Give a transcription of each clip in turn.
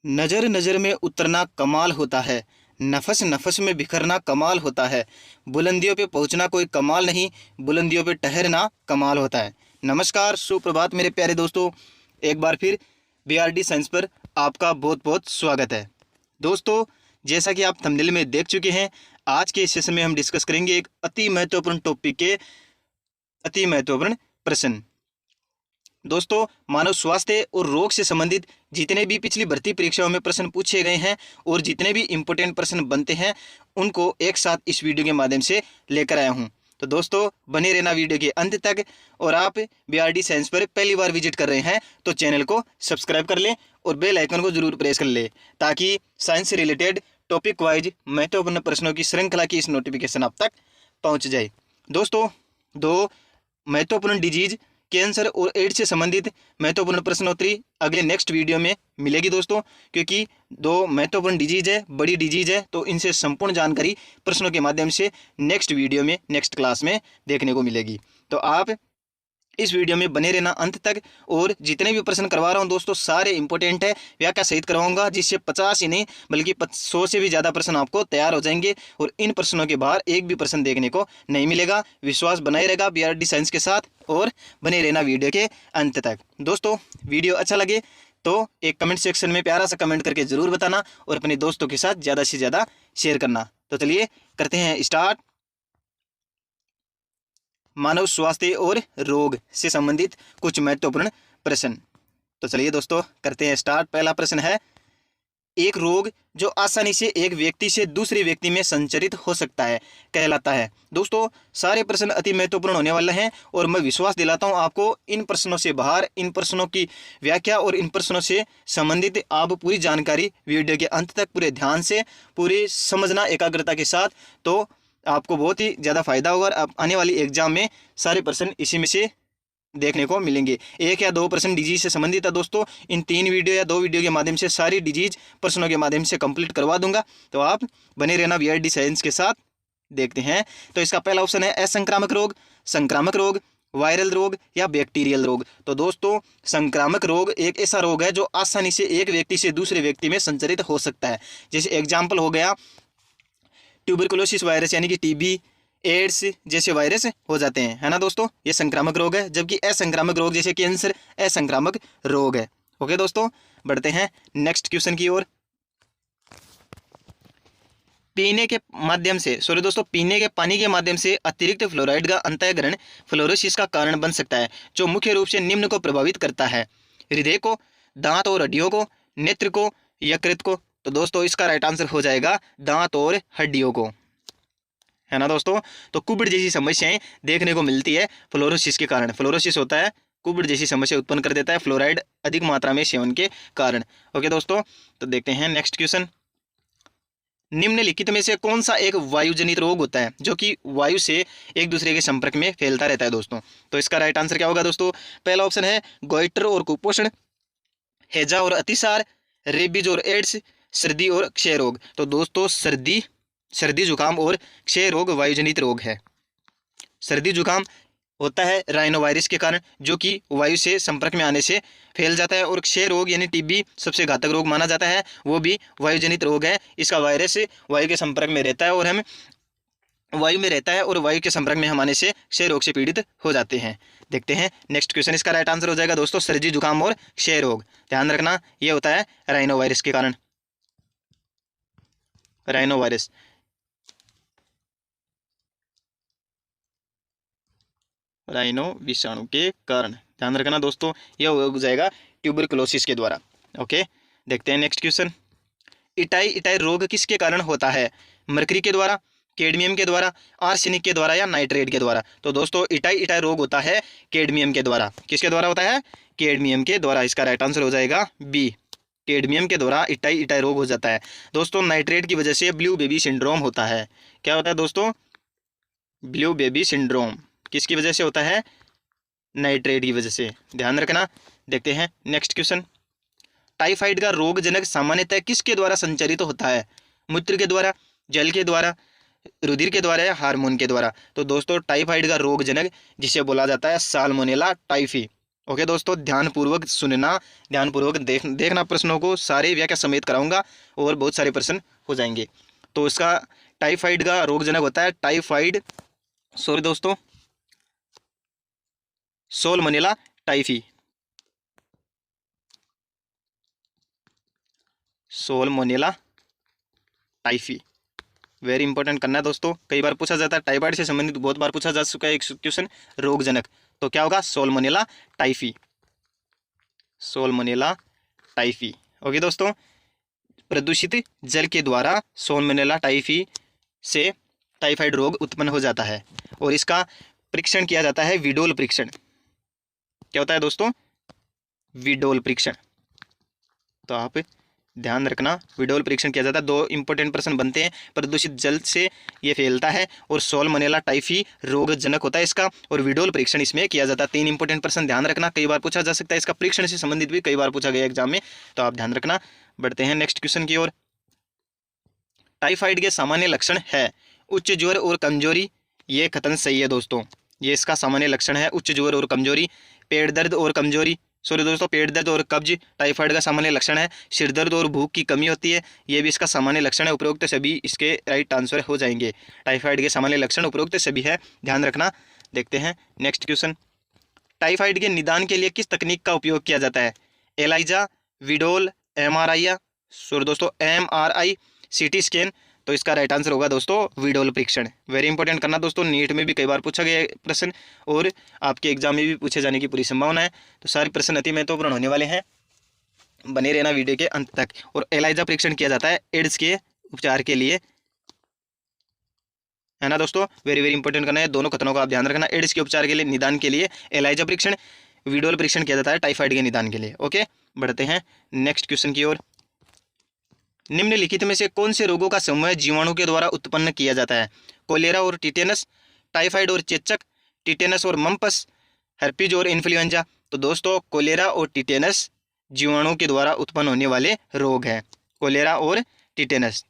नज़र नज़र में उतरना कमाल होता है, नफस नफस में बिखरना कमाल होता है। बुलंदियों पे पहुंचना कोई कमाल नहीं, बुलंदियों पे ठहरना कमाल होता है। नमस्कार, सुप्रभात मेरे प्यारे दोस्तों। एक बार फिर बीआरडी साइंस पर आपका बहुत बहुत स्वागत है। दोस्तों, जैसा कि आप थंबनेल में देख चुके हैं, आज के इस सेशन में हम डिस्कस करेंगे एक अति महत्वपूर्ण टॉपिक के अति महत्वपूर्ण प्रश्न। दोस्तों, मानव स्वास्थ्य और रोग से संबंधित जितने भी पिछली भर्ती परीक्षाओं में प्रश्न पूछे गए हैं और जितने भी इम्पोर्टेंट प्रश्न बनते हैं, उनको एक साथ इस वीडियो के माध्यम से लेकर आया हूं। तो दोस्तों, बने रहना वीडियो के अंत तक। और आप बीआरडी साइंस पर पहली बार विजिट कर रहे हैं तो चैनल को सब्सक्राइब कर लें और बेल आइकन को जरूर प्रेस कर लें, ताकि साइंस से रिलेटेड टॉपिक वाइज महत्वपूर्ण प्रश्नों की श्रृंखला की इस नोटिफिकेशन आप तक पहुँच जाए। दोस्तों, दो महत्वपूर्ण डिजीज कैंसर और एड्स से संबंधित महत्वपूर्ण प्रश्नोत्तरी अगले नेक्स्ट वीडियो में मिलेगी दोस्तों, क्योंकि दो महत्वपूर्ण डिजीज है, बड़ी डिजीज है, तो इनसे संपूर्ण जानकारी प्रश्नों के माध्यम से नेक्स्ट वीडियो में, नेक्स्ट क्लास में देखने को मिलेगी। तो आप इस वीडियो में बने रहना अंत तक। और जितने भी प्रश्न करवा रहा हूं दोस्तों, सारे इंपॉर्टेंट है, व्याख्या सहित करवाऊंगा, जिससे 50 ही नहीं बल्कि 100 से भी ज़्यादा प्रश्न आपको तैयार हो जाएंगे और इन प्रश्नों के बाहर एक भी प्रश्न देखने को नहीं मिलेगा। विश्वास बनाए रहेगा बीआरडी साइंस के साथ और बने रहना वीडियो के अंत तक। दोस्तों, वीडियो अच्छा लगे तो एक कमेंट सेक्शन में प्यारा सा कमेंट करके ज़रूर बताना और अपने दोस्तों के साथ ज़्यादा से ज़्यादा शेयर करना। तो चलिए करते हैं स्टार्ट। मानव स्वास्थ्य और रोग से संबंधित कुछ महत्वपूर्ण प्रश्न। तो चलिए दोस्तों करते हैं स्टार्ट। पहला प्रश्न है, एक रोग जो आसानी से एक व्यक्ति से दूसरे व्यक्ति में संचरित हो सकता है कहलाता है। दोस्तों, सारे प्रश्न अति महत्वपूर्ण होने वाले हैं और मैं विश्वास दिलाता हूं आपको, इन प्रश्नों से बाहर, इन प्रश्नों की व्याख्या और इन प्रश्नों से संबंधित आप पूरी जानकारी वीडियो के अंत तक पूरे ध्यान से पूरी समझना एकाग्रता के साथ, तो आपको बहुत ही ज़्यादा फायदा होगा। अब आने वाली एग्जाम में सारे प्रश्न इसी में से देखने को मिलेंगे। एक या दो प्रश्न डिजीज से संबंधित है दोस्तों, इन 3 वीडियो या 2 वीडियो के माध्यम से सारी डिजीज प्रश्नों के माध्यम से कंप्लीट करवा दूंगा। तो आप बने रहना बीआरडी साइंस के साथ। देखते हैं, तो इसका पहला ऑप्शन है असंक्रामक रोग, संक्रामक रोग, वायरल रोग या बैक्टीरियल रोग। तो दोस्तों, संक्रामक रोग एक ऐसा रोग है जो आसानी से एक व्यक्ति से दूसरे व्यक्ति में संचरित हो सकता है। जैसे एग्जाम्पल हो गया ट्यूबरकुलोसिस वायरस यानी कि टीबी, एड्स जैसे वायरस हो जाते हैं, है ना दोस्तों। ये संक्रामक रोग है, जबकि असंक्रामक रोग जैसे कैंसर असंक्रामक रोग है। ओके दोस्तों, बढ़ते हैं नेक्स्ट क्वेश्चन की ओर। पीने के माध्यम से पीने के पानी के माध्यम से अतिरिक्त फ्लोराइड का अंतःग्रहण फ्लोरोसिस का कारण बन सकता है, जो मुख्य रूप से निम्न को प्रभावित करता है: हृदय को, दांत और हड्डियों को, नेत्र को, यकृत को। तो दोस्तों, इसका राइट आंसर हो जाएगा दांत और हड्डियों को, है ना दोस्तों। तो कुबड़ जैसी समस्याएं देखने को मिलती है फ्लोरोसिस के कारण। फ्लोरोसिस होता है कुबड़ जैसी समस्या उत्पन्न कर देता है फ्लोराइड अधिक मात्रा में सेवन के कारण। ओके दोस्तों, तो देखते हैं नेक्स्ट क्वेश्चन। निम्नलिखित में से कौन सा एक वायुजनित रोग होता है जो कि वायु से एक दूसरे के संपर्क में फैलता रहता है दोस्तों? तो इसका राइट आंसर क्या होगा दोस्तों? पहला ऑप्शन है गोइटर और कुपोषण, हैजा और अतिसार, रेबीज और एड्स, सर्दी और क्षय रोग। तो दोस्तों, सर्दी जुकाम और क्षय रोग वायुजनित रोग है। सर्दी जुकाम होता है राइनो वायरस के कारण, जो कि वायु से संपर्क में आने से फैल जाता है। और क्षय रोग यानी टीबी सबसे घातक रोग माना जाता है, वो भी वायुजनित रोग है। इसका वायरस वायु के संपर्क में रहता है और हम वायु में रहता है और वायु के संपर्क में हम आने से क्षय रोग से पीड़ित हो जाते हैं। देखते हैं नेक्स्ट क्वेश्चन। इसका राइट आंसर हो जाएगा दोस्तों सर्दी जुकाम और क्षय रोग। ध्यान रखना, ये होता है राइनो वायरस के कारण, राइनो वायरस। राइनो विषाणु के कारण, ध्यान रखना दोस्तों, यह हो जाएगा ट्यूबरकुलोसिस के द्वारा। ओके, देखते हैं नेक्स्ट क्वेश्चन। इटाई रोग किसके कारण होता है? मरकरी के द्वारा, कैडमियम के द्वारा, आर्सेनिक के द्वारा या नाइट्रेट के द्वारा? तो दोस्तों, इटाई रोग होता है कैडमियम के द्वारा। किसके द्वारा होता है? कैडमियम के द्वारा। इसका राइट आंसर हो जाएगा बी, कैडमियम के द्वारा इटाई रोग हो जाता है दोस्तों। नाइट्रेट की वजह से ब्लू बेबी सिंड्रोम होता है। क्या होता है दोस्तों? ब्लू बेबी सिंड्रोम किसकी वजह से होता है? नाइट्रेट की वजह से, ध्यान रखना। देखते हैं नेक्स्ट क्वेश्चन। टाइफाइड का रोगजनक सामान्यतः किसके द्वारा संचरित होता है? मूत्र के द्वारा, जल के द्वारा, रुधिर के द्वारा या हार्मोन के द्वारा? तो दोस्तों, टाइफाइड का रोगजनक जिसे बोला जाता है साल्मोनेला टाइफी, ओके दोस्तों, ध्यानपूर्वक सुनना, ध्यानपूर्वक देखना प्रश्नों को, सारे व्याख्या समेत कराऊंगा और बहुत सारे प्रश्न हो जाएंगे। तो इसका टाइफाइड का रोगजनक होता है टाइफाइड, सॉरी दोस्तों, सोलमोनेला टाइफी, सोलमोनेला टाइफी। वेरी इंपॉर्टेंट करना है दोस्तों, कई बार पूछा जाता है, टाइफाइड से संबंधित बहुत बार पूछा जा चुका है एक क्वेश्चन, रोगजनक। तो क्या होगा? सोलमोनेला टाइफी, सोलमोनेला टाइफी। ओके दोस्तों, प्रदूषित जल के द्वारा सोलमोनेला टाइफी से टाइफाइड रोग उत्पन्न हो जाता है और इसका परीक्षण किया जाता है विडोल परीक्षण। क्या होता है दोस्तों? विडोल परीक्षण। तो आप ध्यान रखना, विडोल परीक्षण किया जाता है। दो इंपॉर्टेंट प्रश्न बनते हैं, प्रदूषित जल से ये फैलता है और सोलमोनेला टाइफी रोगजनक होता है इसका, और विडोल परीक्षण इसमें किया जाता है। तीन इंपॉर्टेंट प्रश्न ध्यान रखना, कई बार पूछा जा सकता है, इसका परीक्षण से संबंधित भी कई बार पूछा गया एग्जाम में, तो आप ध्यान रखना। बढ़ते हैं नेक्स्ट क्वेश्चन की ओर। टाइफाइड के सामान्य लक्षण है उच्च ज्वर और कमजोरी, ये कथन सही है दोस्तों, ये इसका सामान्य लक्षण है, उच्च ज्वर और कमजोरी। पेट दर्द और कमजोरी, सॉरी दोस्तों, पेट दर्द और कब्ज टाइफाइड का सामान्य लक्षण है। सिर दर्द और भूख की कमी होती है, ये भी इसका सामान्य लक्षण है। उपरोक्त सभी इसके राइट आंसर हो जाएंगे। टाइफाइड के सामान्य लक्षण उपरोक्त सभी है, ध्यान रखना। देखते हैं नेक्स्ट क्वेश्चन। टाइफाइड के निदान के लिए किस तकनीक का उपयोग किया जाता है? एलाइजा, विडोल, एमआरआई, सॉरी दोस्तों एमआरआई, सीटी स्कैन। तो इसका राइट आंसर होगा दोस्तों विडोल परीक्षण। वेरी इंपॉर्टेंट करना दोस्तों, नीट में भी कई बार पूछा गया प्रश्न और आपके एग्जाम में भी पूछे जाने की पूरी संभावना है। तो सारे प्रश्न अति महत्वपूर्ण होने वाले हैं, बने रहना वीडियो के अंत तक। और एलाइजा परीक्षण किया जाता है एड्स के उपचार के लिए, है ना दोस्तों। वेरी वेरी इंपॉर्टेंट करना है, दोनों कथनों का आप ध्यान रखना। एड्स के उपचार के लिए, निदान के लिए एलाइजा परीक्षण, विडोल परीक्षण किया जाता है टाइफाइड के निदान के लिए। ओके, बढ़ते हैं नेक्स्ट क्वेश्चन की ओर। निम्नलिखित में से कौन से रोगों का समूह जीवाणु के द्वारा उत्पन्न किया जाता है? कोलेरा और टिटेनस, टाइफाइड और चेचक, टिटेनस और मम्पस, हर्पीज और इन्फ्लुएंजा। तो दोस्तों कोलेरा और टिटेनस जीवाणु के द्वारा उत्पन्न होने वाले रोग हैं, कोलेरा और टिटेनस।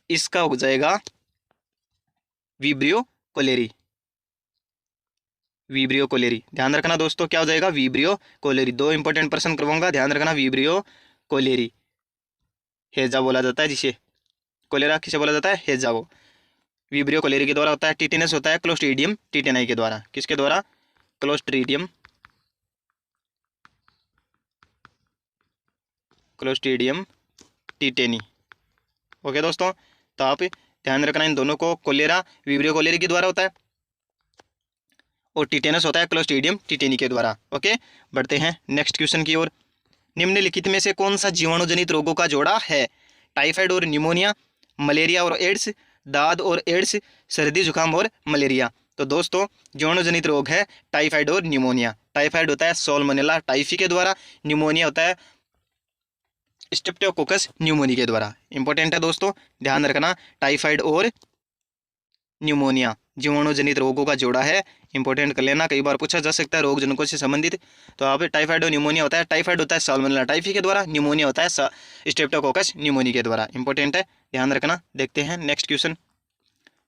इसका हो जाएगा विब्रियो कोलेरी, विब्रियो कोलेरी। ध्यान रखना दोस्तों, क्या हो जाएगा? Vibrio cholerae. दो इंपॉर्टेंट प्रश्न करवाऊंगा, ध्यान रखना। विब्रियो कोलेरी, हेजा बोला जाता है जिसे, कोलेरा किसे बोला जाता है? हेजा को। विब्रियो कोलेरी के द्वारा होता है। टिटेनस होता है क्लोस्ट्रीडियम टिटेनाई के द्वारा। किसके द्वारा? Clostridium tetani. ओके दोस्तों, तो आप ध्यान रखना इन दोनों को। कोलेरा विब्रियो कोलेरी के द्वारा होता है और टिटेनस होता है क्लोस्ट्रीडियम टिटेनी के द्वारा। ओके, बढ़ते हैं नेक्स्ट क्वेश्चन की ओर। निम्नलिखित में से कौन सा जीवाणु जनित रोगों का जोड़ा है? टाइफाइड और न्यूमोनिया, मलेरिया और एड्स, दाद और एड्स, सर्दी जुकाम और मलेरिया। तो दोस्तों जीवाणु जनित रोग है टाइफाइड और न्यूमोनिया। टाइफाइड होता है सोलमोनेला टाइफी के द्वारा, न्यूमोनिया होता है स्ट्रेप्टोकोकस न्यूमोनी के द्वारा। इंपॉर्टेंट है दोस्तों, ध्यान रखना। टाइफाइड और न्यूमोनिया जीवाणु जनित रोगों का जोड़ा है, इंपॉर्टेंट कर लेना, कई बार पूछा जा सकता है रोग जनकों से संबंधित। तो आप टाइफाइड और न्यूमोनिया होता है, टाइफाइड होता है साल्मोनेला टाइफी के द्वारा, न्यूमोनिया होता है स्ट्रेप्टोकोकस न्यूमोनी के द्वारा। इंपॉर्टेंट है, ध्यान रखना। देखते हैं नेक्स्ट क्वेश्चन।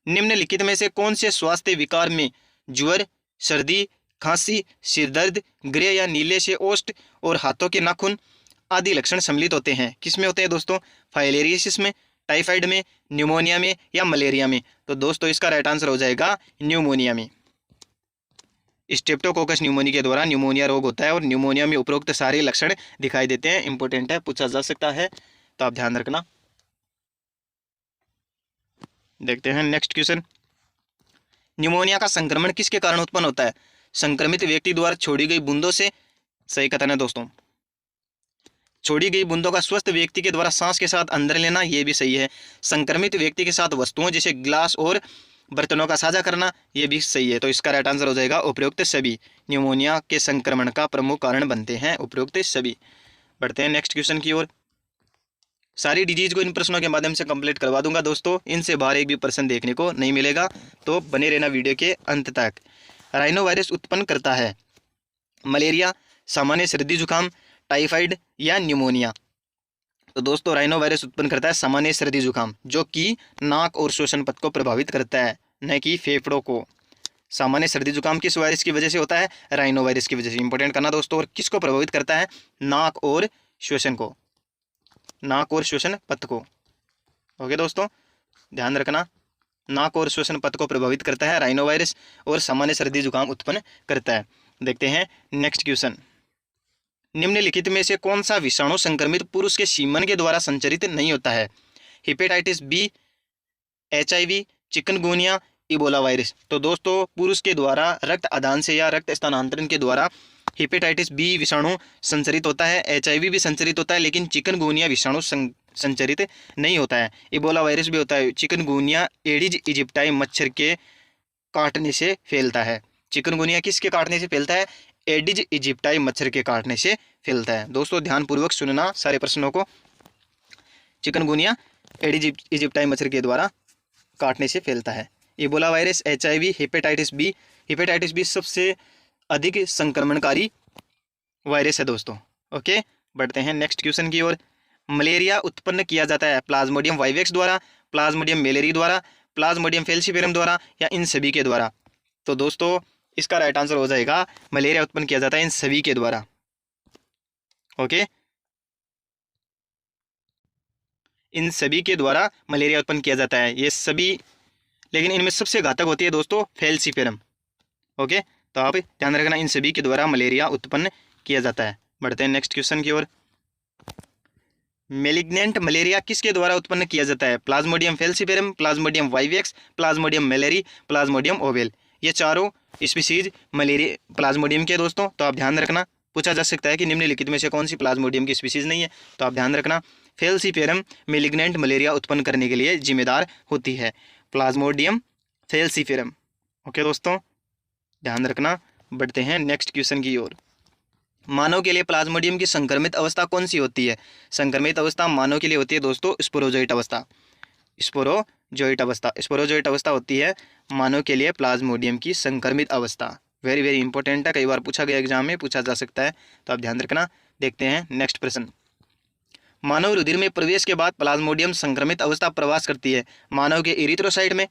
निम्नलिखित में से कौन से स्वास्थ्य विकार में ज्वर, सर्दी, खांसी, सिरदर्द, ग्रे या नीले से ओष्ठ और हाथों के नाखून आदि लक्षण सम्मिलित होते हैं? किसमें होते हैं दोस्तों? फाइलेरियासिस में, टाइफाइड में, न्यूमोनिया में या मलेरिया में? तो दोस्तों इसका राइट आंसर हो जाएगा न्यूमोनिया में। स्ट्रेप्टोकोकस न्यूमोनी के द्वारा न्यूमोनिया रोग होता है और न्यूमोनिया में उपरोक्त सारे लक्षण दिखाई देते हैं। इंपॉर्टेंट है, पूछा जा सकता है, तो आप ध्यान रखना। देखते हैं नेक्स्ट क्वेश्चन। न्यूमोनिया का संक्रमण किसके कारण उत्पन्न होता है? संक्रमित व्यक्ति द्वारा छोड़ी गई बूंदों से, सही कथन है दोस्तों। छोड़ी गई बूंदों का स्वस्थ व्यक्ति के द्वारा सांस के साथ अंदर लेना, यह भी सही है। संक्रमित व्यक्ति के साथ वस्तुओं जैसे ग्लास और बर्तनों का साझा करना, यह भी सही है। तो इसका राइट आंसर हो जाएगा उपरोक्त सभी न्यूमोनिया के संक्रमण का प्रमुख कारण बनते हैं, उपरोक्त सभी। बढ़ते हैं नेक्स्ट क्वेश्चन की ओर। सारी डिजीज को इन प्रश्नों के माध्यम से कंप्लीट करवा दूंगा दोस्तों, इनसे बाहर एक भी प्रश्न देखने को नहीं मिलेगा, तो बने रहना वीडियो के अंत तक। राइनो वायरस उत्पन्न करता है मलेरिया, सामान्य सर्दी जुकाम, टाइफाइड या न्यूमोनिया? तो दोस्तों राइनो वायरस उत्पन्न करता है सामान्य सर्दी जुकाम, जो कि नाक और श्वसन पथ को प्रभावित करता है, न कि फेफड़ों को। सामान्य सर्दी जुकाम किस वायरस की वजह से होता है? राइनो वायरस की वजह से। इंपॉर्टेंट करना दोस्तों। और किसको प्रभावित करता है? नाक और श्वसन को, नाक और श्वसन पथ को। ओके दोस्तों, ध्यान रखना, नाक और श्वसन पथ को प्रभावित करता है राइनो वायरस और सामान्य सर्दी जुकाम उत्पन्न करता है। देखते हैं नेक्स्ट क्वेश्चन। निम्नलिखित में से कौन सा विषाणु संक्रमित पुरुष के सीमन के द्वारा संचरित नहीं होता है? Hepatitis B, HIV, chikungunya, Ebola virus. तो दोस्तों पुरुष के द्वारा रक्त आदान से या रक्त स्थानांतरण के द्वारा हेपेटाइटिस बी विषाणु संचरित होता है, HIV भी संचरित होता है, लेकिन चिकनगुनिया विषाणु संचरित नहीं होता है। इबोला वायरस भी होता है। चिकनगुनिया एडिज इजिप्टाई मच्छर के काटने से फैलता है। चिकनगुनिया किसके काटने से फैलता है? एडिज इजिप्टाई मच्छर के काटने से फैलता है। दोस्तों ध्यानपूर्वक सुनना सारे प्रश्नों को। चिकनगुनिया एडिज इजिप्टाई मच्छर के द्वारा काटने से फैलता है। Ebola virus, HIV, hepatitis B. Hepatitis B सबसे अधिक संक्रमणकारी वायरस है दोस्तों। ओके, बढ़ते हैं नेक्स्ट क्वेश्चन की ओर। मलेरिया उत्पन्न किया जाता है प्लाज्मोडियम वाइवेक्स द्वारा, प्लाज्मोडियम मेलेरी द्वारा, प्लाज्मोडियम फेल्सीफेरम द्वारा या इन सभी के द्वारा? तो दोस्तों इसका राइट आंसर हो जाएगा मलेरिया उत्पन्न किया जाता है इन सभी के द्वारा। ओके, इन सभी के द्वारा मलेरिया उत्पन्न किया जाता है। ये सभी, लेकिन इनमें सबसे घातक होती है दोस्तों फेल्सीफेरम। ओके, तो आप ध्यान रखना, इन सभी के द्वारा मलेरिया उत्पन्न किया जाता है। बढ़ते हैं नेक्स्ट क्वेश्चन की ओर। मेलिग्नेंट मलेरिया किसके द्वारा उत्पन्न किया जाता है? Plasmodium falciparum, Plasmodium vivax, Plasmodium malariae, Plasmodium ovale. ये चारों स्पीसीज मलेरिया प्लाज्मोडियम के दोस्तों। तो आप ध्यान रखना, पूछा जा सकता है कि निम्नलिखित में से कौन सी प्लाज्मोडियम की स्पीसीज नहीं है? तो आप ध्यान रखना, फेल्सीफेरम मेलिग्नेंट मलेरिया उत्पन्न करने के लिए जिम्मेदार होती है, प्लाज्मोडियम फेल्सीफेरम। ओके दोस्तों, ध्यान रखना। बढ़ते हैं नेक्स्ट क्वेश्चन की ओर। मानव के लिए प्लाज्मोडियम की संक्रमित अवस्था कौन सी होती है? संक्रमित अवस्था मानव के लिए होती है दोस्तों स्पोरोजोइट अवस्था। स्पोरोजोइट अवस्था, स्पोरोजोइट अवस्था होती है मानव के लिए प्लाज्मोडियम की संक्रमित अवस्था। वेरी वेरी इंपॉर्टेंट है, कई बार पूछा गया एग्जाम में, पूछा जा सकता है, तो आप ध्यान रखना। देखते हैं नेक्स्ट प्रश्न। मानव रुधिर में प्रवेश के बाद प्लाज्मोडियम संक्रमित अवस्था प्रवास करती है मानव के इरिथ्रोसाइट में,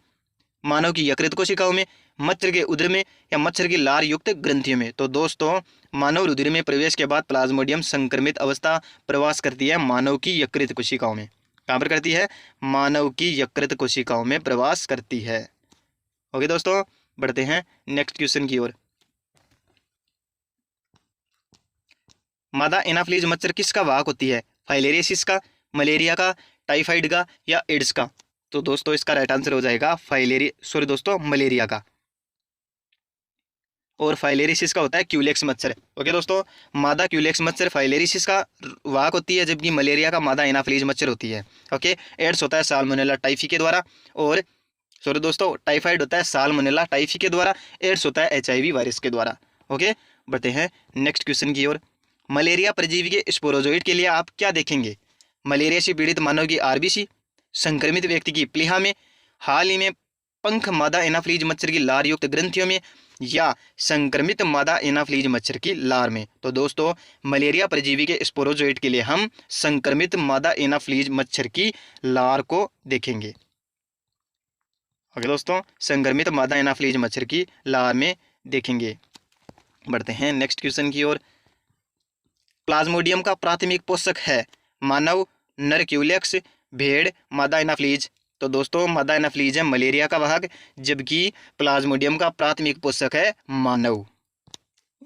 मानव की यकृत कोशिकाओं में, मच्छर के उदर में या मच्छर की लार युक्त ग्रंथियों में? तो दोस्तों मानव रुधिर में प्रवेश के बाद प्लाज्मोडियम संक्रमित अवस्था प्रवास करती है मानव की यकृत कोशिकाओं में। कहाँ पर करती है? मानव की यकृत कोशिकाओं में प्रवास करती है। ओके दोस्तों, बढ़ते हैं नेक्स्ट क्वेश्चन की ओर। मादा एनाफ्लीज मच्छर किसका वाहक होती है? फाइलेरियसिस का, मलेरिया का, टाइफाइड का या एड्स का? तो दोस्तों इसका राइट आंसर हो जाएगा मलेरिया का। और फाइलेरियसिस का होता है क्यूलेक्स मच्छर। ओके दोस्तों, मादा क्यूलेक्स मच्छर फाइलेरियसिस का वाहक होती है, जबकि मलेरिया का मादा एनाफ्लीज मच्छर होती है। ओके, एड्स होता है साल्मोनेला टाइफी के द्वारा, और दोस्तों टाइफाइड होता है साल्मोनेला टाइफी के द्वारा, एड्स होता है HIV वायरस के द्वारा। ओके, बढ़ते हैं नेक्स्ट क्वेश्चन की ओर। मलेरिया परजीवी के स्पोरोजोइट के लिए आप क्या देखेंगे? मलेरिया से पीड़ित मानव की RBC, संक्रमित व्यक्ति की प्लीहा में, हाल ही में पंख मादा एनाफ्लीज मच्छर की लार युक्त ग्रंथियों में या संक्रमित मादा एनाफ्लीज मच्छर की लार में? तो दोस्तों मलेरिया परजीवी के स्पोरोजोइट के लिए हम संक्रमित मादा एनाफ्लीज मच्छर की लार को देखेंगे। ओके दोस्तों, संक्रमित मादा एनाफ्लीज मच्छर की लार में देखेंगे। बढ़ते हैं नेक्स्ट क्वेश्चन की ओर। प्लाज्मोडियम का प्राथमिक पोषक है मानव, नर क्यूलेक्स, भेड़, मादा एनाफ्लीज? तो दोस्तों मादा एनाफ्लीज है मलेरिया का वाहक, जबकि प्लाज्मोडियम का प्राथमिक पोषक है मानव।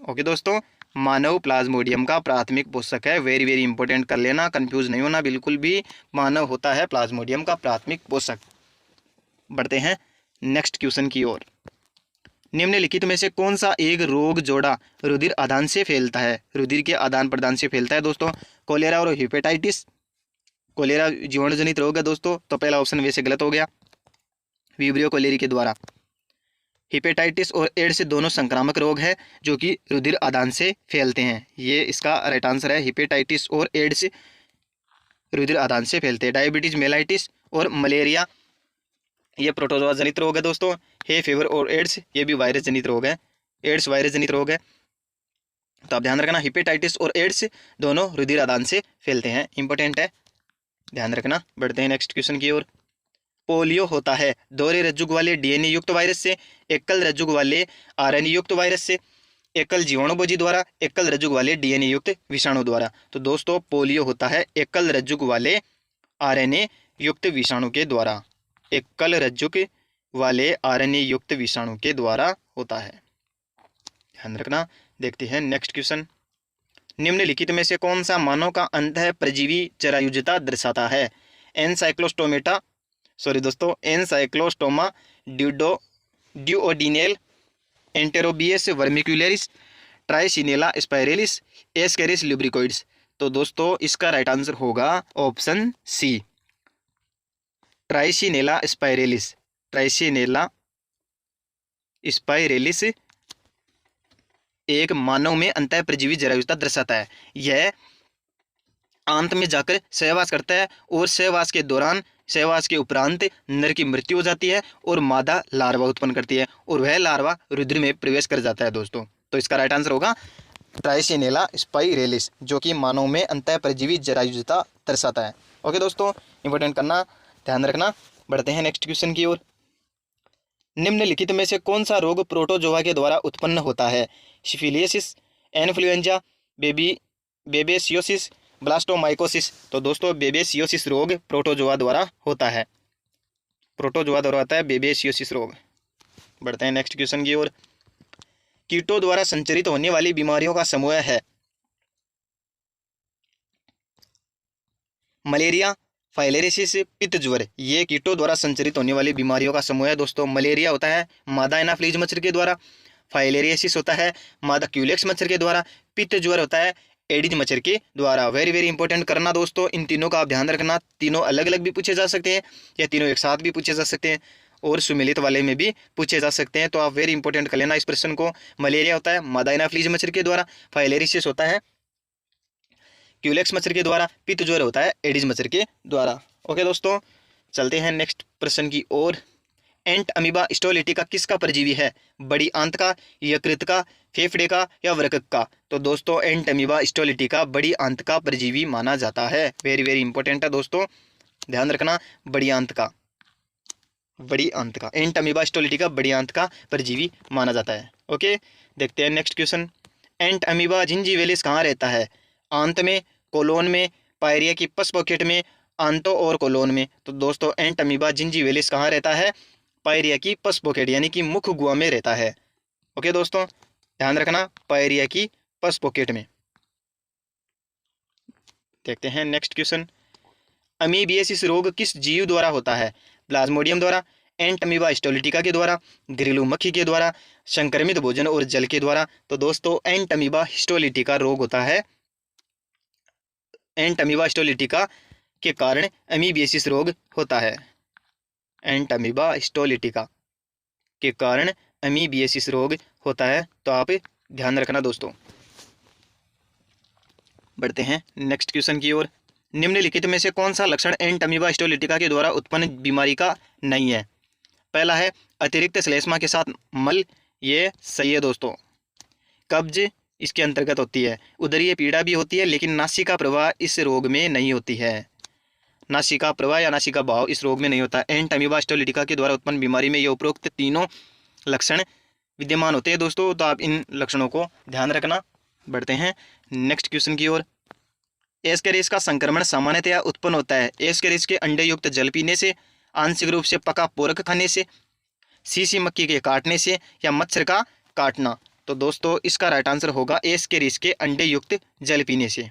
ओके दोस्तों, मानव प्लाज्मोडियम का प्राथमिक पोषक है। वेरी वेरी इंपॉर्टेंट कर लेना, कंफ्यूज नहीं होना बिल्कुल भी, मानव होता है प्लाज्मोडियम का प्राथमिक पोषक। बढ़ते हैं नेक्स्ट क्वेश्चन की ओर। निम्नलिखित में से कौन सा एक रोग जोड़ा रुधिर आदान से फैलता है? रुधिर के आदान प्रदान से फैलता है दोस्तों, कोलेरा और हेपेटाइटिस। कोलेरा जीवाणु जनित रोग है दोस्तों, तो पहला ऑप्शन वैसे गलत हो गया, विब्रियो कोलेरी के द्वारा। हेपेटाइटिस और एड्स दोनों संक्रामक रोग है जो कि रुधिर आदान से फैलते हैं। ये इसका राइट आंसर है, हेपेटाइटिस और एड्स रुधिर आदान से फैलते हैं। डायबिटीज मेलाइटिस और मलेरिया ये प्रोटोजोआ जनित रोग है दोस्तों। हे फीवर और एड्स ये भी वायरस जनित रोग है, एड्स वायरस जनित रोग है। तो आप ध्यान रखना, हेपेटाइटिस और एड्स दोनों रुधिर आदान से फैलते हैं, इंपॉर्टेंट है, ध्यान रखना। बढ़ते हैं नेक्स्ट क्वेश्चन की ओर। पोलियो होता है दोहरे रज्जुक वाले डीएनए युक्त वायरस से, एकल रज्जुक वाले आरएनए युक्त वायरस से, एकल जीवाणुभोजी द्वारा, एकल रज्जुक वाले डीएनए युक्त विषाणु द्वारा। तो दोस्तों पोलियो होता है एकल रज्जुक वाले आरएनए युक्त विषाणु के द्वारा, एकल रज्जुक वाले आरएनए युक्त विषाणु के द्वारा होता है, ध्यान रखना। देखते हैं नेक्स्ट क्वेश्चन। निम्नलिखित में से कौन सा मानव का अंतः परजीवी जरायुजता दर्शाता है? Ancylostoma duodenale, Enterobius vermicularis, Trichinella spiralis, Ascaris lumbricoides. तो दोस्तों इसका राइट आंसर होगा option C, Trichinella spiralis. Trichinella spiralis एक मानव में अंतः परजीवी जरायुजता दर्शाता है। यह आंत में जाकर सहवास करता है और सहवास के दौरान, सहवास के उपरांत नर की मृत्यु हो जाती है और मादा लार्वा उत्पन्न करती है और वह लार्वा रुधिर में प्रवेश कर जाता है दोस्तों। तो इसका राइट आंसर होगा ट्राइसिनेला स्पाइरेलिस, जो कि मानव में अंतः परजीवी जरायुजता दर्शाता है। ओके दोस्तों, इंपॉर्टेंट करना, ध्यान रखना। बढ़ते हैं नेक्स्ट क्वेश्चन की ओर। निम्नलिखित में से कौन सा रोग प्रोटोजोआ के द्वारा उत्पन्न होता है? सिफिलिसिस, इन्फ्लुएंजा, बेबेसियोसिस, ब्लास्टोमाइकोसिस। तो दोस्तों बेबेसियोसिस रोग प्रोटोजोआ द्वारा होता है, प्रोटोजोआ द्वारा होता है बेबेसियोसिस रोग। बढ़ते हैं नेक्स्ट क्वेश्चन की ओर। कीटों द्वारा संचरित होने वाली बीमारियों का समूह है? मलेरिया, फाइलेरियसिस, पित्त ज्वर। ये कीटों द्वारा संचरित होने वाली बीमारियों का समूह है दोस्तों। मलेरिया होता है मादा एनाफ्लीज मच्छर के द्वारा, फाइलेरियसिस होता है मादा क्यूलेक्स मच्छर के द्वारा, पित्त ज्वर होता है एडिज मच्छर के द्वारा। वेरी वेरी इंपॉर्टेंट करना दोस्तों, इन तीनों का आप ध्यान रखना। तीनों अलग अलग भी पूछे जा सकते हैं या तीनों एक साथ भी पूछे जा सकते हैं और सुमिलित वाले में भी पूछे जा सकते हैं। तो आप वेरी इंपॉर्टेंट कर लेना इस प्रश्न को। मलेरिया होता है मादा एनाफ्लीज मच्छर के द्वारा, फाइलेरियसिस होता है क्यूलेक्स मच्छर के द्वारा, पित्त ज्वर होता है एडिज मच्छर के द्वारा। ओके दोस्तों, चलते हैं नेक्स्ट प्रश्न की ओर। एंट अमीबा स्टोलिटिका किसका परजीवी है? बड़ी आंत का, यकृत का, फेफड़े का या वृक्क का? तो दोस्तों एंट अमीबा स्टोलिटिका बड़ी आंत का परजीवी माना जाता है। वेरी वेरी इंपॉर्टेंट है दोस्तों, ध्यान रखना। बड़ी आंत का, बड़ी आंत का, एंट अमीबा स्टोलिटिका बड़ी आंत का परजीवी माना जाता है। ओके, देखते हैं नेक्स्ट क्वेश्चन। एंट अमीबा जिंजीवेलिस कहाँ रहता है? आंत में, कोलोन में, पायरिया की पस पॉकेट में, आंतो और कोलोन में। तो दोस्तों एंट अमीबा जिंजीवेलिस कहाँ रहता है? पायरिया की पस पॉकेट यानी कि मुख गुहा में रहता है। ओके दोस्तों, ध्यान रखना, पायरिया की पस पॉकेट में। देखते हैं नेक्स्ट क्वेश्चन। अमीबियासिस रोग किस जीव द्वारा होता है? प्लाज्मोडियम द्वारा, एंट अमीबा स्टोलिटिका के द्वारा, घरेलू मक्खी के द्वारा, संक्रमित भोजन और जल के द्वारा। तो दोस्तों एंट अमीबा स्टोलिटिका रोग होता है, एंट अमीबा स्टोलिटिका के कारण अमीबियासिस रोग होता है। एंट अमीबा स्टोलिटिका के कारण अमीबियासिस रोग होता है, तो आप ध्यान रखना दोस्तों। बढ़ते हैं नेक्स्ट क्वेश्चन की ओर। निम्नलिखित में से कौन सा लक्षण एंट अमीबा स्टोलिटिका के द्वारा उत्पन्न बीमारी का नहीं है? पहला है अतिरिक्त श्लेष्मा के साथ मल, ये सही है दोस्तों। कब्ज इसके अंतर्गत होती है। उदरीय पीड़ा भी होती है लेकिन नासिका प्रवाह इस रोग में नहीं होती है। नासिका प्रवाह या नासिका बहाव इस रोग में नहीं होता। एंट अमीबा स्टोलिटिका के द्वारा उत्पन्न बीमारी में ये उपरोक्त तीनों लक्षण विद्यमान होते हैं दोस्तों, तो आप इन लक्षणों को ध्यान रखना। बढ़ते हैं नेक्स्ट क्वेश्चन की ओर। एस्केरिस का संक्रमण सामान्यतया उत्पन्न होता है एस्केरिस के अंडे युक्त जल पीने से, आंशिक रूप से पका पोरक खाने से, सीसी मक्खी के काटने से या मच्छर का काटना। तो दोस्तों इसका राइट आंसर होगा एस्केरिस के अंडे युक्त जल पीने से।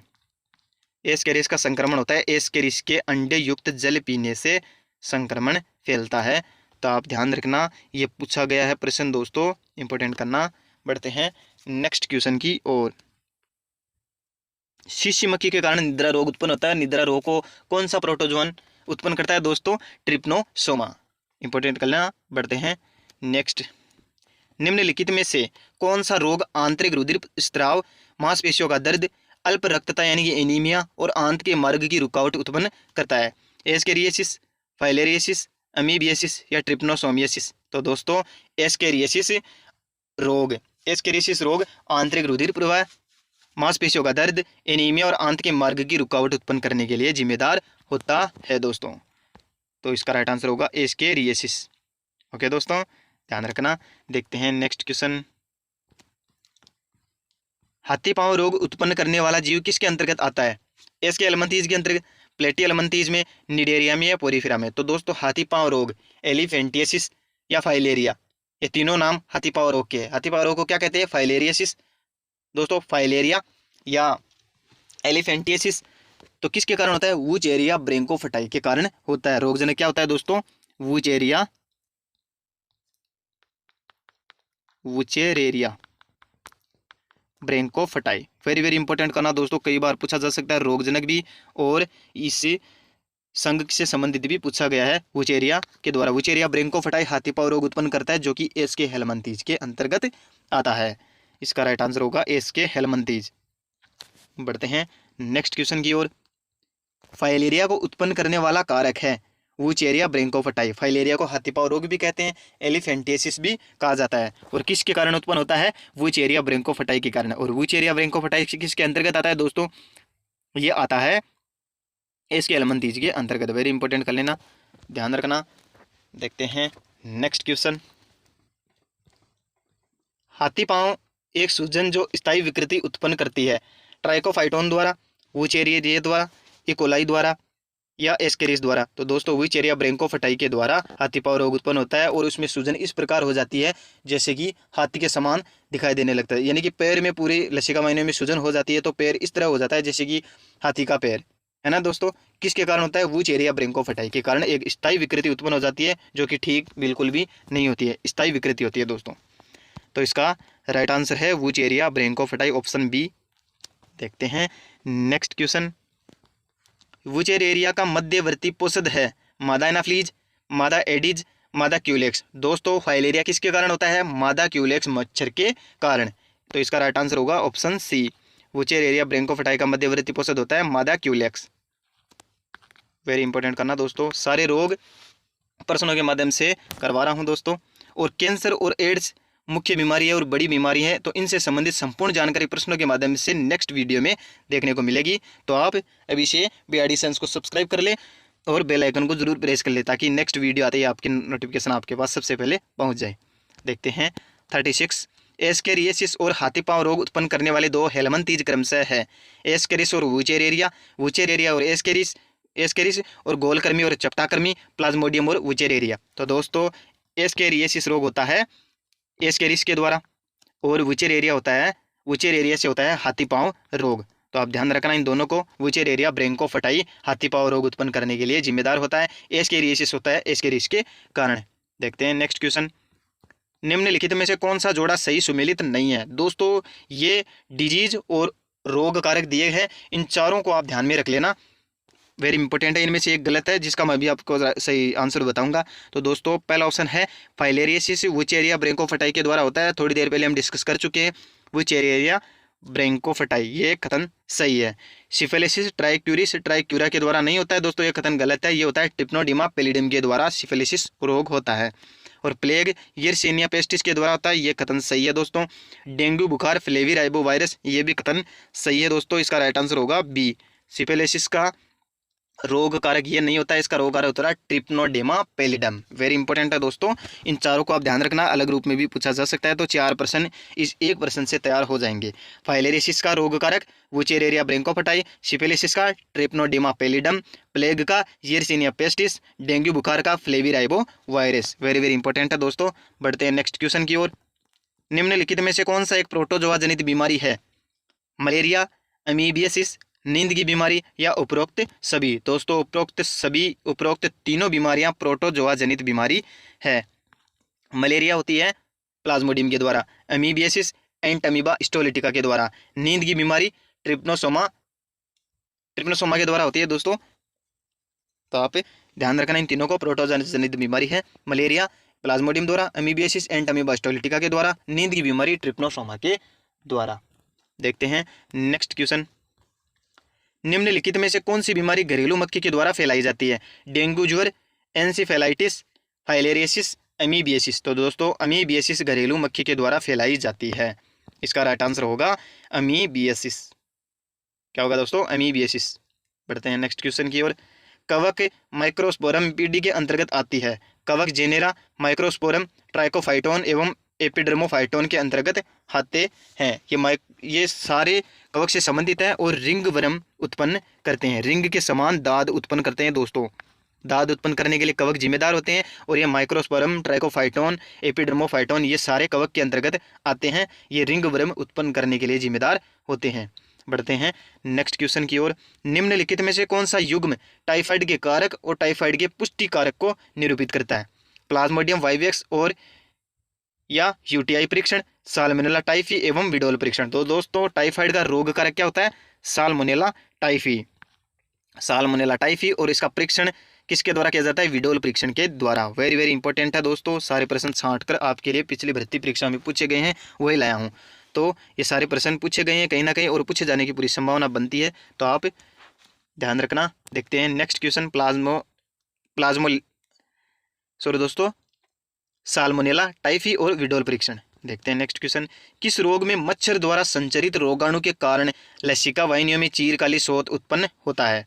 एस्केरिस का संक्रमण होता है एस्केरिस के अंडे युक्त जल पीने से संक्रमण फैलता है, तो आप ध्यान रखना, ये पूछा गया है प्रश्न दोस्तों, इंपॉर्टेंट करना। बढ़ते हैं नेक्स्ट क्वेश्चन की ओर। शीशी मक्खी के कारण निद्रा रोग उत्पन्न होता है। निद्रा रोग को कौन सा प्रोटोजोन उत्पन्न करता है दोस्तों? ट्रिप्नोसोमा, इंपॉर्टेंट कर लेना। बढ़ते हैं नेक्स्ट। निम्नलिखित में से कौन सा रोग आंतरिक रुधिर स्त्राव, मांसपेशियों का दर्द, अल्प रक्तता यानी कि एनीमिया और आंत के मार्ग की रुकावट उत्पन्न करता है? एस्केरियासिस, फाइलेरियसिस, अमीबियासिस या ट्रिप्नोसोमियासिस? तो दोस्तों एस्केरियासिस रोग आंतरिक रुधिर प्रवाह, मांसपेशियों का दर्द, एनीमिया और आंत के मार्ग की रुकावट उत्पन्न करने के लिए जिम्मेदार होता है दोस्तों। तो इसका राइट आंसर होगा एस्केरियासिस। ओके दोस्तों, ध्यान रखना। देखते हैं नेक्स्ट क्वेश्चन। हाथी पांव रोग उत्पन्न करने वाला जीव किसके अंतर्गत आता है? एस के एलमंथीज के अंतर्गत, प्लेटी एलमंथीज में, निडेरिया में या पोरीफेरा में? तो दोस्तों हाथी पांव रोग, एलिफेंटियासिस या फाइलेरिया, ये तीनों नाम हाथी पांव रोग के हैं। हाथी पांव रोग को क्या कहते हैं? फाइलेरियासिस दोस्तों, फाइलेरिया या एलिफेंटियासिस। तो किसके कारण होता है? वुचेरिया ब्रैंकोफाइटाई के कारण होता है। रोगजनक क्या होता है दोस्तों? वुचेरेरिया ब्रैंकोफाइटाई। वेरी वेरी इंपॉर्टेंट करना दोस्तों, कई बार पूछा जा सकता है रोगजनक भी, और इस संघ से संबंधित भी पूछा गया है वुचेरिया के द्वारा। वुचेरिया ब्रैंकोफाइटाई हाथी पांव रोग उत्पन्न करता है, जो कि एस के हेलमंथीज के अंतर्गत आता है। इसका राइट आंसर होगा एस के हेलमंथीज। बढ़ते हैं नेक्स्ट क्वेश्चन की ओर। फाइलेरिया को उत्पन्न करने वाला कारक है वुचेरिया ब्रैंकोफाइटाई। फाइलेरिया को हाथी पांव रोग भी कहते हैं, एलिफेंटियासिस भी कहा जाता है, और किसके कारण उत्पन्न होता है? वुचेरिया ब्रैंकोफाइटाई के कारण। और वुचेरिया ब्रैंकोफाइटाई किसके अंतर्गत आता है दोस्तों? ये आता है इसके एलमंथीज के अंतर्गत। वेरी इंपॉर्टेंट कर लेना, ध्यान रखना। देखते हैं नेक्स्ट क्वेश्चन। हाथी पांव एक सूजन जो स्थायी विकृति उत्पन्न करती है, ट्राइकोफाइटोन द्वारा, वुचेरिया द्वारा, इकोलाई द्वारा या एस्केरिस द्वारा? तो दोस्तों वुचेरिया ब्रैंकोफाइटाई के द्वारा हाथी पांव रोग उत्पन्न होता है, और उसमें सूजन इस प्रकार हो जाती है जैसे कि हाथी के समान दिखाई देने लगता है, यानी कि पैर में पूरी लसिका महीने में सूजन हो जाती है, तो पैर इस तरह हो जाता है जैसे कि हाथी का पैर, है ना दोस्तों? किसके कारण होता है? वुचेरिया ब्रैंकोफाइटाई के कारण एक स्थायी विकृति उत्पन्न हो जाती है, जो कि ठीक बिल्कुल भी नहीं होती है, स्थायी विकृति होती है दोस्तों। तो इसका राइट आंसर है वुचेरिया ब्रैंकोफाइटाई, ऑप्शन बी। देखते हैं नेक्स्ट क्वेश्चन। वुचेरेरिया का मध्यवर्ती पोषद है मादा एनाफ्लीज, मादा एडिज, मादा क्यूलेक्स? दोस्तों फाइलेरिया किसके कारण होता है? मादा क्यूलेक्स मच्छर के कारण। तो इसका राइट आंसर होगा ऑप्शन सी। वुचेरेरिया ब्रैंकोफाइटाई का मध्यवर्ती पोषद होता है मादा क्यूलेक्स। वेरी इंपॉर्टेंट करना दोस्तों, सारे रोग प्रश्नों के माध्यम से करवा रहा हूं दोस्तों। और कैंसर और एड्स मुख्य बीमारी है और बड़ी बीमारी है, तो इनसे संबंधित संपूर्ण जानकारी प्रश्नों के माध्यम से नेक्स्ट वीडियो में देखने को मिलेगी। तो आप अभी से BRD साइंस को सब्सक्राइब कर ले और बेल आइकन को जरूर प्रेस कर ले, ताकि नेक्स्ट वीडियो आते ही आपकी नोटिफिकेशन आपके पास सबसे पहले पहुंच जाए। देखते हैं 36। एस्केरियासिस और हाथी पांव रोग उत्पन्न करने वाले दो हेलमंथीज क्रमशः है एस्केरिस और वुचेरेरिया, वुचेरेरिया और एस्केरिस, एस्केरिस और गोलकृमि और चपटाकृमि, प्लाज्मोडियम और वुचेरेरिया। तो दोस्तों एस्केरियासिस रोग होता है एस्केरिस के द्वारा, और वुचेरेरिया होता है, वुचेरेरिया से होता है हाथी पांव रोग। तो आप ध्यान रखना इन दोनों को। वुचेरेरिया ब्रैंकोफाइटाई हाथी पांव रोग उत्पन्न करने के लिए जिम्मेदार होता है, एस्केरियासिस होता है एस्केरिस के कारण। देखते हैं नेक्स्ट क्वेश्चन। निम्नलिखित में से कौन सा जोड़ा सही सुमेलित नहीं है? दोस्तों ये डिजीज और रोग कारक दिए हैं, इन चारों को आप ध्यान में रख लेना, वेरी इंपॉर्टेंट है। इनमें से एक गलत है, जिसका मैं भी आपको सही आंसर बताऊंगा। तो दोस्तों पहला ऑप्शन है फाइलेरियासिस वुचेरिया ब्रैंकोफाइटाई के द्वारा होता है, थोड़ी देर पहले हम डिस्कस कर चुके हैं। वुचेरिया ब्रैंकोफाइटाई ये कथन सही है। सिफिलिसिस ट्राइक्यूरिस ट्राइक्यूरा के द्वारा नहीं होता है दोस्तों, ये कथन गलत है। ये होता है ट्रिप्नोडिमा पेलिडियम के द्वारा सिफिलिसिस रोग होता है। और प्लेग यर्सीनिया पेस्टिस के द्वारा होता है, ये कथन सही है दोस्तों। डेंगू बुखार फ्लेविराइबो वायरस, ये भी कथन सही है दोस्तों। इसका राइट आंसर होगा बी। सिफिलिसिस का रोग कारक ये नहीं होता है, इसका रोग कारक होता है ट्रिप्नोडेमा पेलिडम। वेरी इंपॉर्टेंट है दोस्तों, इन चारों को आप ध्यान रखना, अलग रूप में भी पूछा जा सकता है। तो 4% इस 1% से तैयार हो जाएंगे। फाइलेरियासिस का रोग कारक वुचेरेरिया ब्रैंकोफाइटाई, सिफिलिसिस का ट्रिप्नोडेमा पेलिडम, प्लेग का यर्सीनिया पेस्टिस, डेंगू बुखार का फ्लेविराइबो वायरस। वेरी वेरी इंपॉर्टेंट है दोस्तों। बढ़ते हैं नेक्स्ट क्वेश्चन की ओर। निम्नलिखित में से कौन सा एक प्रोटोजोआ जनित बीमारी है? मलेरिया, अमीबियासिस, नींद की बीमारी या उपरोक्त सभी? दोस्तों उपरोक्त तीनों बीमारियां प्रोटोजोआ जनित बीमारी है। मलेरिया होती है प्लाज्मोडियम के द्वारा, अमीबियासिस एंटमीबा स्टोलिटिका के द्वारा, नींद की बीमारी ट्रिप्नोसोमा के द्वारा होती है दोस्तों। तो आप ध्यान रखना, इन तीनों को प्रोटोजोआ जनित बीमारी है। मलेरिया प्लाज्मोडियम द्वारा, अमीबियासिस एंटमीबा स्टोलिटिका के द्वारा, नींद की बीमारी ट्रिप्नोसोमा के द्वारा। देखते हैं नेक्स्ट क्वेश्चन। निम्नलिखित में से कौन सी बीमारी घरेलू मक्खी के द्वारा फैलाई जाती है? डेंगू ज्वर, एन्सेफेलाइटिस, फाइलेरियासिस, अमीबियासिस? तो दोस्तों अमीबियासिस घरेलू मक्खी के द्वारा फैलाई जाती है। इसका राइट आंसर होगा अमीबियासिस। क्या होगा दोस्तों? अमीबियासिस। बढ़ते हैं नेक्स्ट क्वेश्चन की ओर। कवक माइक्रोस्पोरम पीडी के अंतर्गत आती है। कवक जेनेरा माइक्रोस्पोरम, ट्राइकोफाइटोन एवं एपिडर्मोफाइटोन के अंतर्गत आते हैं। ये सारे कवक से संबंधित है और रिंग वर्म उत्पन्न करते हैं। रिंग के समान दाद उत्पन्न करते हैं दोस्तों। दाद उत्पन्न करने के लिए कवक जिम्मेदार होते हैं और ये माइक्रोस्पोरम, ट्राइकोफाइटोन, एपिडर्मोफाइटोन ये सारे कवक के अंतर्गत आते हैं। ये रिंग वर्म उत्पन्न करने के लिए जिम्मेदार होते हैं। बढ़ते हैं नेक्स्ट क्वेश्चन की ओर। निम्नलिखित में से कौन सा युग्म टाइफाइड के कारक और टाइफाइड के पुष्टि कारक को निरूपित करता है? प्लाज्मोडियम वाइवेक्स और या यूटीआई परीक्षण, साल्मोनेला टाइफी एवं विडोल परीक्षण। तो दोस्तों टाइफाइड का रोग कारक क्या होता है? Salmonella typhi. साल्मोनेला टाइफी और इसका परीक्षण किसके द्वारा किया जाता है? विडोल परीक्षण के द्वारा। वेरी वेरी इंपॉर्टेंट है दोस्तों। सारे प्रश्न छांट कर आपके लिए पिछली भर्ती परीक्षा में पूछे गए हैं, वही लाया हूँ। तो ये सारे प्रश्न पूछे गए हैं कहीं ना कहीं और पूछे जाने की पूरी संभावना बनती है, तो आप ध्यान रखना। देखते हैं नेक्स्ट क्वेश्चन। साल्मोनेला टाइफी और विडोल परीक्षण। देखते हैं नेक्स्ट क्वेश्चन। किस रोग में मच्छर द्वारा संचरित रोगाणु के कारण लसिका वाहिनियों में चीरकाली शोथ उत्पन्न होता है?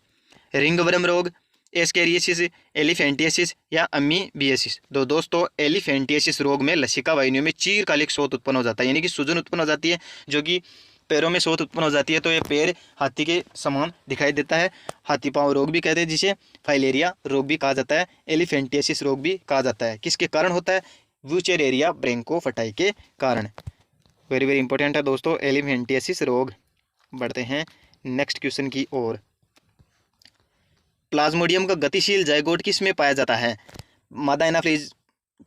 रिंगवर्म रोग, एस्केरियासिस, एलिफेंटियासिस या अमीबियासिस। तो दोस्तों एलिफेंटियासिस रोग में लसिका वाहिनियों में चीरकालिक शोथ उत्पन्न हो जाता है, यानी कि सूजन उत्पन्न हो जाती है, जो कि पैरों में शोथ उत्पन्न हो जाती है। तो ये पैर हाथी के समान दिखाई देता है। हाथी पांव रोग भी कहते हैं, जिसे फाइलेरिया रोग भी कहा जाता है, एलिफेंटियासिस रोग भी कहा जाता है। किसके कारण होता है? वुचेरेरिया ब्रोंकोफाइटाई के कारण। वेरी वेरी इंपॉर्टेंट है दोस्तों एलिफेंटियासिस रोग। बढ़ते हैं नेक्स्ट क्वेश्चन की ओर। प्लाज्मोडियम का गतिशील जाइगोट किस में पाया जाता है? मादा एनाफ्लीज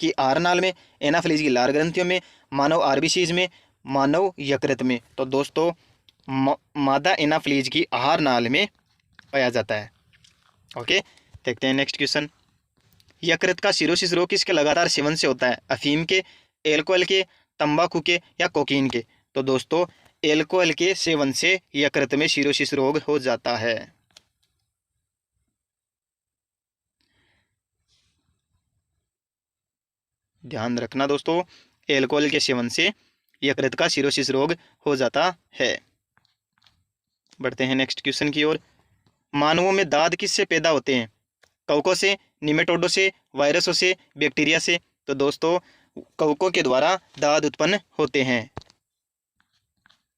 की आहार नाल में, एनाफ्लीज की लार ग्रंथियों में, मानव आरबीसीज में, मानव यकृत में। तो दोस्तों मादा एनाफ्लीज की आहार नाल में पाया जाता है। ओके, देखते हैं नेक्स्ट क्वेश्चन। यकृत का सिरोसिस रोग किसके लगातार सेवन से होता है? अफीम के, एल्कोहल के, तंबाकू के या कोकीन के? तो दोस्तों एल्कोहल के सेवन से यकृत में सिरोसिस रोग हो जाता है। ध्यान रखना दोस्तों, एल्कोहल के सेवन से यकृत का सिरोसिस रोग हो जाता है। बढ़ते हैं नेक्स्ट क्वेश्चन की ओर। मानवों में दाद किससे पैदा होते हैं? कवकों से, निमेटोडों से, वायरसों से, बैक्टीरिया से? तो दोस्तों कवकों के द्वारा दाद उत्पन्न होते हैं।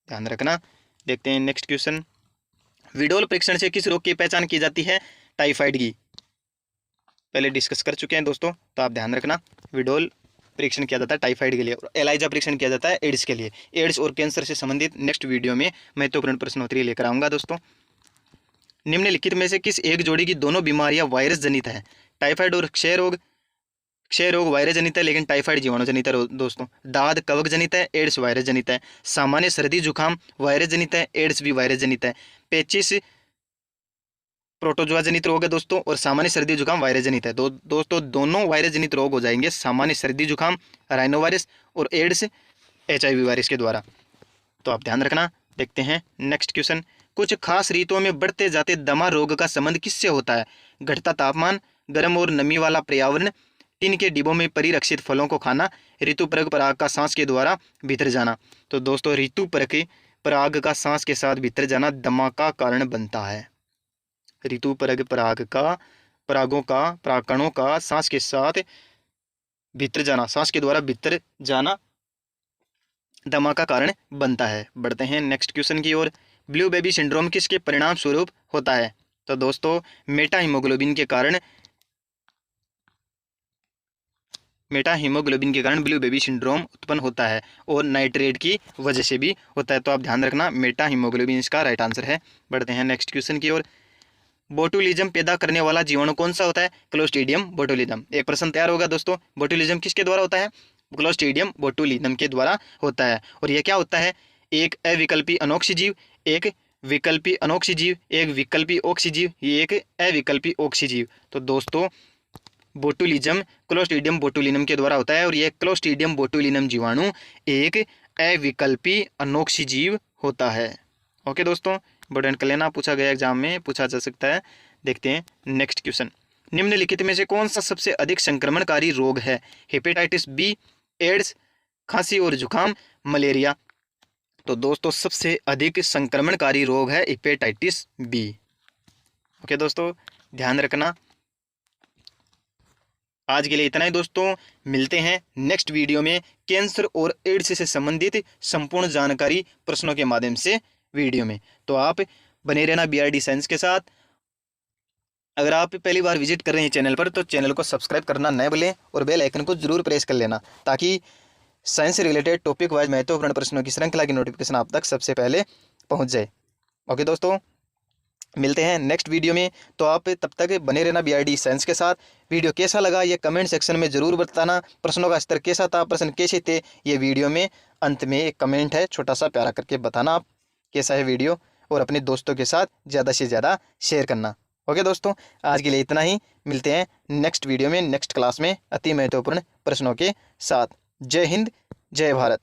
ध्यान रखना। देखते हैं नेक्स्ट क्वेश्चन। विडोल परीक्षण से किस रोग की पहचान की जाती है? टाइफाइड की। पहले डिस्कस कर चुके हैं दोस्तों, तो आप ध्यान रखना। विडोल परीक्षण किया जाता है टाइफाइड के लिए और एलाइजा परीक्षण किया जाता है एड्स के लिए। एड्स और कैंसर से संबंधित नेक्स्ट वीडियो में महत्वपूर्ण प्रश्नोत्तरी लेकर आऊंगा दोस्तों। निम्नलिखित में से किस एक जोड़ी की दोनों बीमारियां वायरस जनित है? टाइफाइड और क्षय रोग। क्षय रोग वायरस जनित है, लेकिन टाइफाइड जीवाणु जनित है दोस्तों। दाद कवक जनित है, एड्स वायरस जनित है। सामान्य सर्दी जुकाम वायरस जनित है, एड्स भी वायरस जनित है। पेचिस प्रोटोजोआ जनित रोग है दोस्तों, और सामान्य सर्दी जुकाम वायरस जनित है। दोस्तों दोनों वायरस जनित रोग हो जाएंगे, सामान्य सर्दी जुकाम राइनो वायरस और एड्स HIV वायरस के द्वारा। तो आप ध्यान रखना। देखते हैं नेक्स्ट क्वेश्चन। कुछ खास ऋतुओं में बढ़ते जाते दमा रोग का संबंध किससे होता है? घटता तापमान, गर्म और नमी वाला पर्यावरण, टिन के डिब्बों में परिरक्षित फलों को खाना, ऋतुपरक पराग का सांस के द्वारा भीतर जाना। तो दोस्तों ऋतुपरक पराग का सांस के साथ भीतर जाना दमा का कारण बनता है। ऋतुपरक परागों का परागकणों का सांस के साथ भीतर जाना, सांस के द्वारा भीतर जाना दमा का कारण बनता है। बढ़ते हैं नेक्स्ट क्वेश्चन की ओर। ब्लू बेबी सिंड्रोम किसके परिणाम स्वरूप होता है? तो दोस्तों मेटा हीमोग्लोबिन के कारण ब्लू बेबी सिंड्रोम उत्पन्न होता है और नाइट्रेट की वजह से भी होता है। तो आप ध्यान रखना, मेटा हीमोग्लोबिन इसका राइट आंसर है। बढ़ते हैं नेक्स्ट क्वेश्चन की ओर। बोटुलिज्म पैदा करने वाला जीवाणु कौन सा होता है? Clostridium botulism. एक प्रश्न तैयार होगा दोस्तों, बोटुलिज्म किसके द्वारा होता है? क्लोस्ट्रीडियम बोटुलिज्म के द्वारा होता है। और यह क्या होता है? एक अविकल्पी अनोक्सीजीव, एक विकल्पी अनोक्सीजीव, एक विकल्पी ऑक्सीजीव, ये एक अविकल्पी ऑक्सीजीव। तो दोस्तों बोटुलिज्म क्लोस्ट्रीडियम बोटुलिनम के द्वारा होता है और यह क्लोस्ट्रीडियम बोटुलिनम जीवाणु एक अविकल्पी अनोक्सीजीव होता है। ओके दोस्तों, इंपॉर्टेंट कर लेना, पूछा गया एग्जाम में, पूछा जा सकता है। देखते हैं नेक्स्ट क्वेश्चन। निम्नलिखित में से कौन सा सबसे अधिक संक्रमणकारी रोग है? हेपेटाइटिस बी, एड्स, खांसी और जुकाम, मलेरिया? तो दोस्तों सबसे अधिक संक्रमणकारी रोग है हेपेटाइटिस बी। ओके दोस्तों, ध्यान रखना। आज के लिए इतना ही दोस्तों, मिलते हैं नेक्स्ट वीडियो में कैंसर और एड्स से संबंधित संपूर्ण जानकारी प्रश्नों के माध्यम से वीडियो में। तो आप बने रहना BRD साइंस के साथ। अगर आप पहली बार विजिट कर रहे हैं चैनल पर तो चैनल को सब्सक्राइब करना न भूलें और बेल आइकन को जरूर प्रेस कर लेना, ताकि साइंस से रिलेटेड टॉपिक वाइज महत्वपूर्ण प्रश्नों की श्रृंखला की नोटिफिकेशन आप तक सबसे पहले पहुंच जाए। ओके दोस्तों, मिलते हैं नेक्स्ट वीडियो में। तो आप तब तक बने रहना BRD साइंस के साथ। वीडियो कैसा लगा ये कमेंट सेक्शन में ज़रूर बताना। प्रश्नों का स्तर कैसा था, प्रश्न कैसे थे, ये वीडियो में अंत में एक कमेंट है छोटा सा प्यारा करके बताना आप कैसा है वीडियो, और अपने दोस्तों के साथ ज़्यादा से ज़्यादा शेयर करना। ओके दोस्तों, आज के लिए इतना ही। मिलते हैं नेक्स्ट वीडियो में, नेक्स्ट क्लास में अति महत्वपूर्ण प्रश्नों के साथ। जय हिंद, जय भारत।